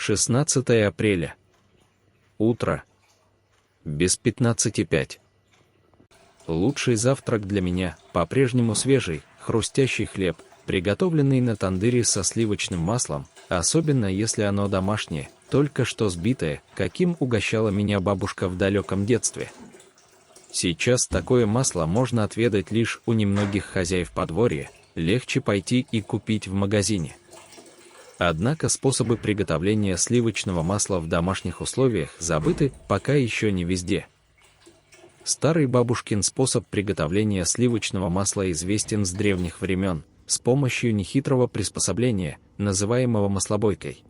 16 апреля. Утро. Без 15:05. Лучший завтрак для меня по-прежнему свежий, хрустящий хлеб, приготовленный на тандыре со сливочным маслом, особенно если оно домашнее, только что сбитое, каким угощала меня бабушка в далеком детстве. Сейчас такое масло можно отведать лишь у немногих хозяев подворья, легче пойти и купить в магазине. Однако способы приготовления сливочного масла в домашних условиях забыты пока еще не везде. Старый бабушкин способ приготовления сливочного масла известен с древних времен, с помощью нехитрого приспособления, называемого маслобойкой.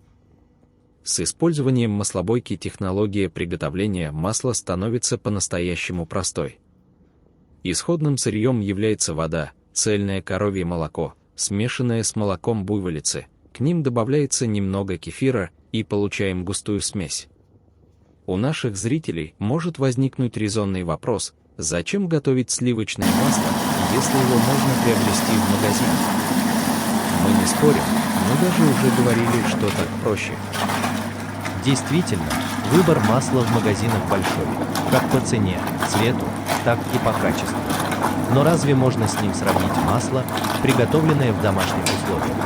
С использованием маслобойки технология приготовления масла становится по-настоящему простой. Исходным сырьем является вода, цельное коровье молоко, смешанное с молоком буйволицы, к ним добавляется немного кефира, и получаем густую смесь. У наших зрителей может возникнуть резонный вопрос: зачем готовить сливочное масло, если его можно приобрести в магазине? Мы не спорим, мы даже уже говорили, что так проще. Действительно, выбор масла в магазинах большой, как по цене, цвету, так и по качеству. Но разве можно с ним сравнить масло, приготовленное в домашних условиях,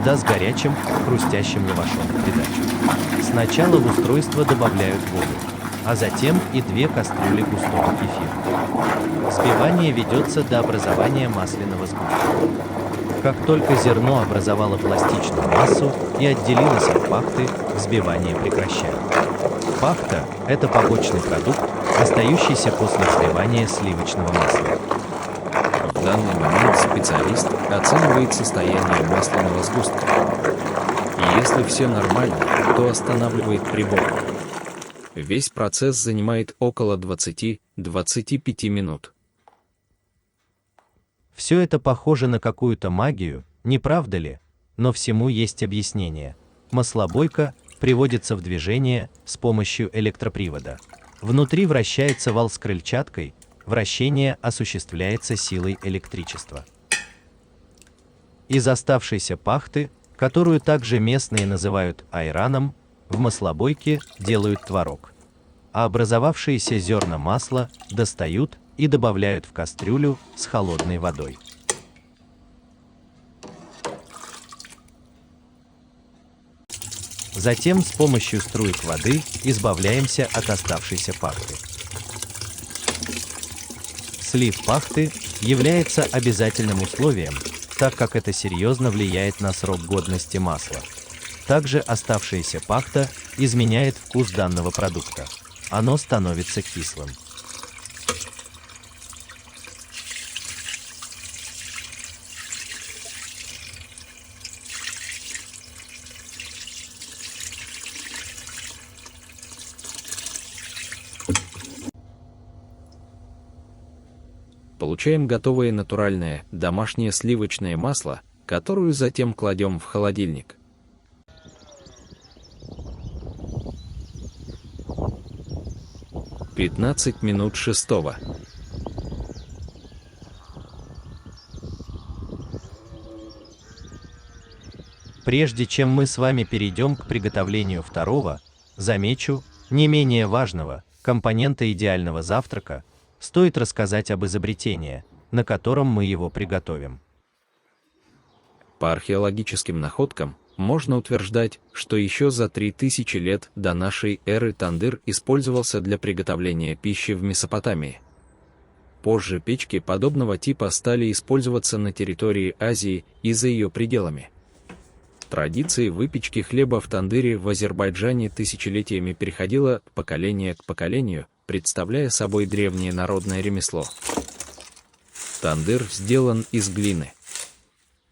да с горячим, хрустящим лавашом в придачу? Сначала в устройство добавляют воду, а затем и 2 кастрюли густого кефира. Взбивание ведется до образования масляного сгустка. Как только зерно образовало пластичную массу и отделилось от пахты, взбивание прекращают. Пахта – это побочный продукт, остающийся после взбивания сливочного масла. В данный момент специалист оценивает состояние масляного сгустка. И если все нормально, то останавливает прибор. Весь процесс занимает около 20-25 минут. Все это похоже на какую-то магию, не правда ли? Но всему есть объяснение. Маслобойка приводится в движение с помощью электропривода. Внутри вращается вал с крыльчаткой, вращение осуществляется силой электричества. Из оставшейся пахты, которую также местные называют айраном, в маслобойке делают творог. А образовавшиеся зерна масла достают и добавляют в кастрюлю с холодной водой. Затем с помощью струек воды избавляемся от оставшейся пахты. Слив пахты является обязательным условием, так как это серьезно влияет на срок годности масла. Также оставшаяся пахта изменяет вкус данного продукта. Оно становится кислым. Получаем готовое натуральное, домашнее сливочное масло, которое затем кладем в холодильник. «15 минут 6-го. Прежде чем мы с вами перейдем к приготовлению второго, замечу, не менее важного, компонента идеального завтрака, стоит рассказать об изобретении, на котором мы его приготовим. По археологическим находкам можно утверждать, что еще за 3000 лет до нашей эры тандыр использовался для приготовления пищи в Месопотамии. Позже печки подобного типа стали использоваться на территории Азии и за ее пределами. Традиция выпечки хлеба в тандыре в Азербайджане тысячелетиями переходила от поколения к поколению, представляя собой древнее народное ремесло. Тандыр сделан из глины.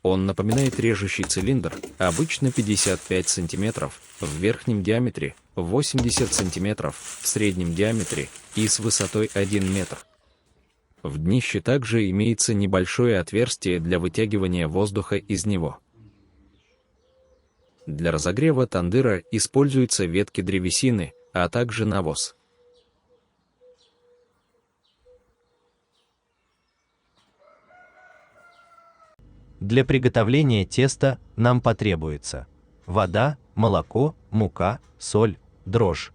Он напоминает режущий цилиндр, обычно 55 см, в верхнем диаметре, 80 см, в среднем диаметре и с высотой 1 метр. В днище также имеется небольшое отверстие для вытягивания воздуха из него. Для разогрева тандыра используются ветки древесины, а также навоз. Для приготовления теста нам потребуется вода молоко, мука, соль, дрожжь.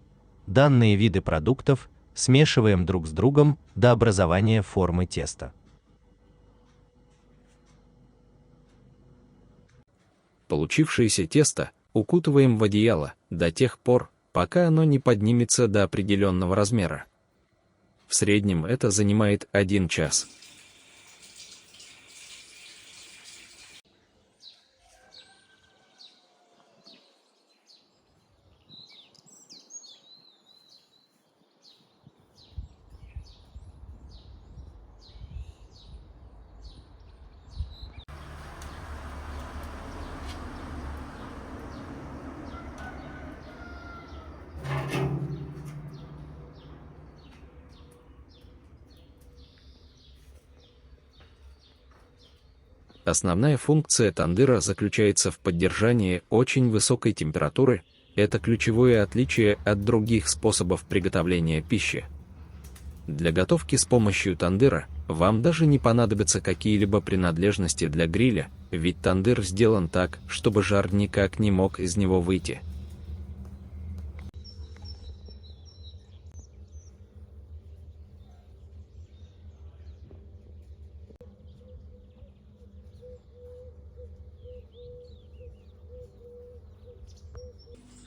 Данные виды продуктов смешиваем друг с другом до образования формы теста. Получившееся тесто укутываем в одеяло до тех пор, пока оно не поднимется до определенного размера. В среднем это занимает 1 час. Основная функция тандыра заключается в поддержании очень высокой температуры. Это ключевое отличие от других способов приготовления пищи. Для готовки с помощью тандыра вам даже не понадобятся какие-либо принадлежности для гриля, ведь тандыр сделан так, чтобы жар никак не мог из него выйти.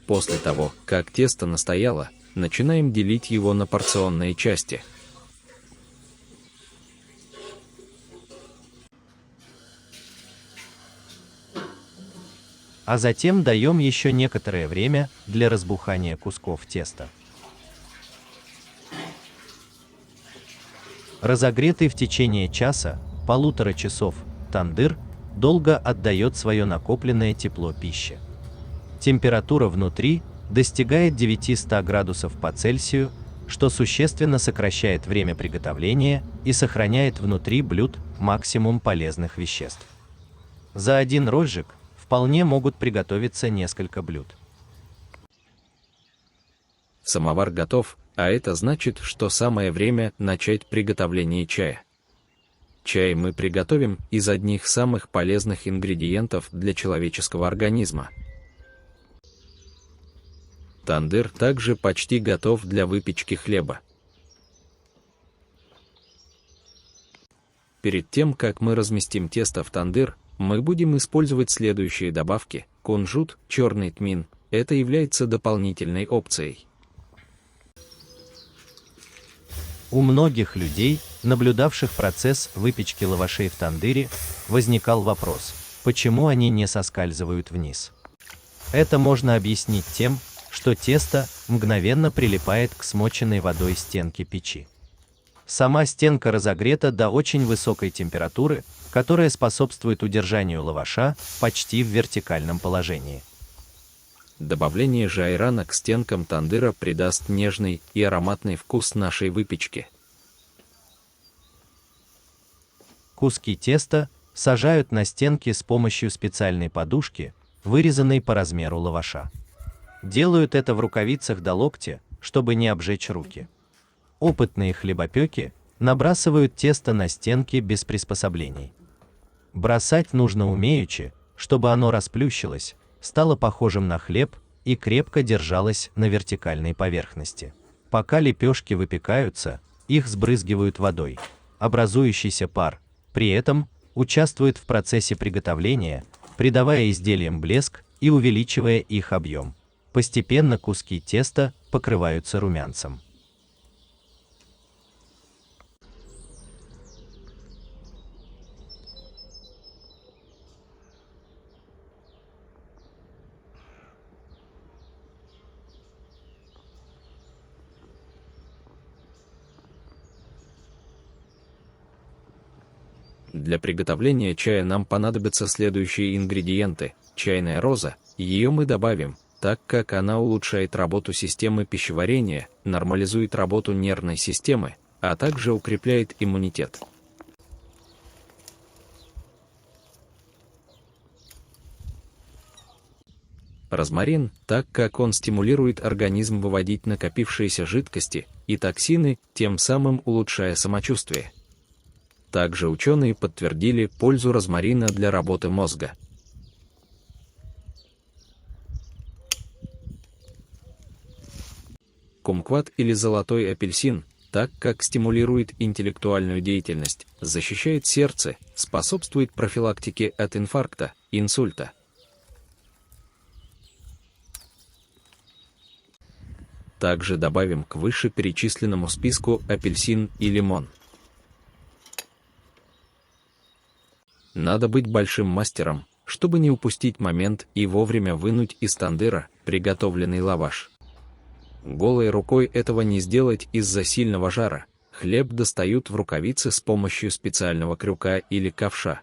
После того, как тесто настояло, начинаем делить его на порционные части. А затем даем еще некоторое время для разбухания кусков теста. Разогретый в течение часа, 1,5 часов, тандыр долго отдает свое накопленное тепло пище. Температура внутри достигает 900 градусов по Цельсию, что существенно сокращает время приготовления и сохраняет внутри блюд максимум полезных веществ. За один розжиг вполне могут приготовиться несколько блюд. Самовар готов, а это значит, что самое время начать приготовление чая. Чай мы приготовим из одних самых полезных ингредиентов для человеческого организма. Тандыр также почти готов для выпечки хлеба. Перед тем, как мы разместим тесто в тандыр, мы будем использовать следующие добавки: кунжут, черный тмин. Это является дополнительной опцией. У многих людей, наблюдавших процесс выпечки лавашей в тандыре, возникал вопрос, почему они не соскальзывают вниз. Это можно объяснить тем, что тесто мгновенно прилипает к смоченной водой стенке печи. Сама стенка разогрета до очень высокой температуры, которая способствует удержанию лаваша почти в вертикальном положении. Добавление же айрана к стенкам тандыра придаст нежный и ароматный вкус нашей выпечки. Куски теста сажают на стенки с помощью специальной подушки, вырезанной по размеру лаваша. Делают это в рукавицах до локтя, чтобы не обжечь руки. Опытные хлебопеки набрасывают тесто на стенки без приспособлений. Бросать нужно умеючи, чтобы оно расплющилось, стало похожим на хлеб и крепко держалось на вертикальной поверхности. Пока лепешки выпекаются, их сбрызгивают водой. Образующийся пар при этом участвует в процессе приготовления, придавая изделиям блеск и увеличивая их объем. Постепенно куски теста покрываются румянцем. Для приготовления чая нам понадобятся следующие ингредиенты. Чайная роза, ее мы добавим, так как она улучшает работу системы пищеварения, нормализует работу нервной системы, а также укрепляет иммунитет. Розмарин, так как он стимулирует организм выводить накопившиеся жидкости и токсины, тем самым улучшая самочувствие. Также ученые подтвердили пользу розмарина для работы мозга. кумкват или золотой апельсин, так как стимулирует интеллектуальную деятельность, защищает сердце, способствует профилактике от инфаркта, инсульта. Также добавим к вышеперечисленному списку апельсин и лимон. Надо быть большим мастером, чтобы не упустить момент и вовремя вынуть из тандыра приготовленный лаваш. Голой рукой этого не сделать из-за сильного жара. Хлеб достают в рукавицы с помощью специального крюка или ковша.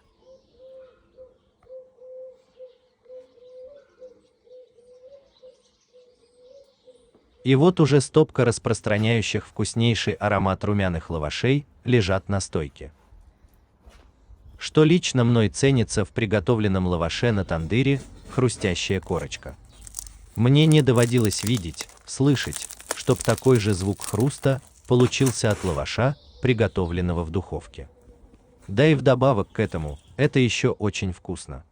И вот уже стопка распространяющих вкуснейший аромат румяных лавашей лежат на стойке. Что лично мной ценится в приготовленном лаваше на тандыре – хрустящая корочка. Мне не доводилось видеть, слышать, чтоб такой же звук хруста получился от лаваша, приготовленного в духовке. Да и вдобавок к этому, это еще очень вкусно.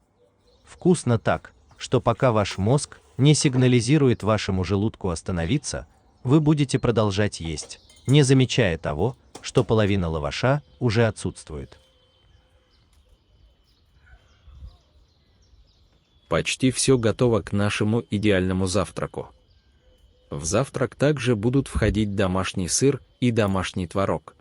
Вкусно так, что пока ваш мозг не сигнализирует вашему желудку остановиться, вы будете продолжать есть, не замечая того, что половина лаваша уже отсутствует. Почти все готово к нашему идеальному завтраку. В завтрак также будут входить домашний сыр и домашний творог.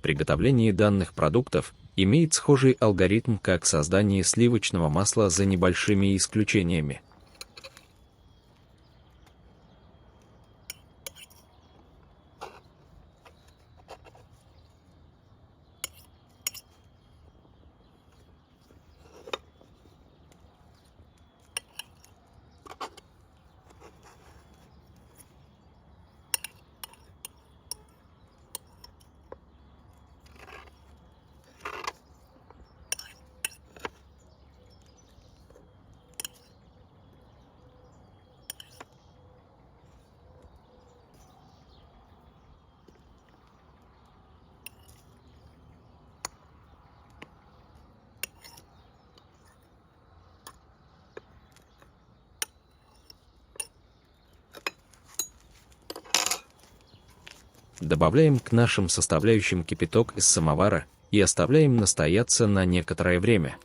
Приготовление данных продуктов имеет схожий алгоритм, как создание сливочного масла за небольшими исключениями. Добавляем к нашим составляющим кипяток из самовара и оставляем настояться на некоторое время.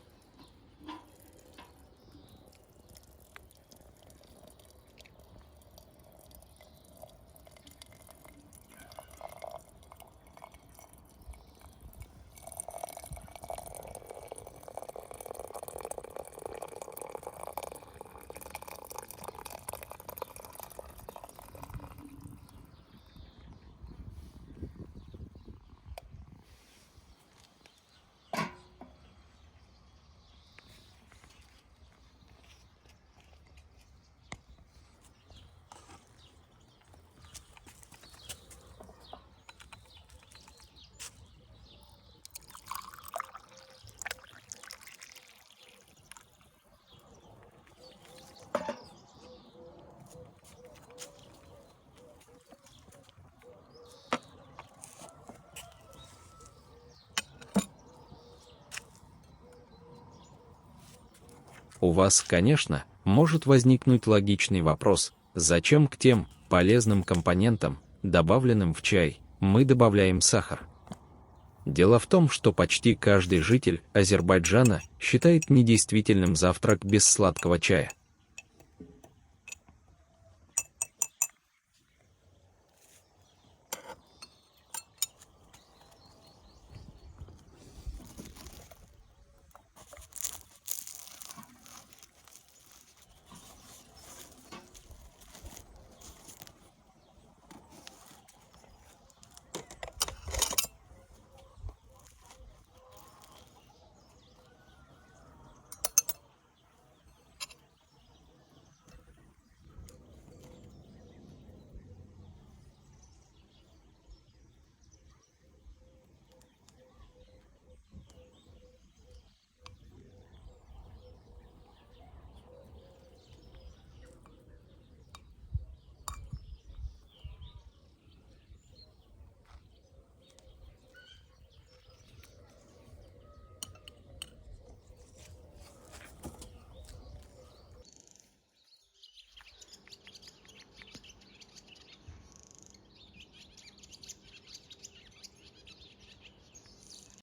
У вас, конечно, может возникнуть логичный вопрос, зачем к тем полезным компонентам, добавленным в чай, мы добавляем сахар? Дело в том, что почти каждый житель Азербайджана считает недействительным завтрак без сладкого чая.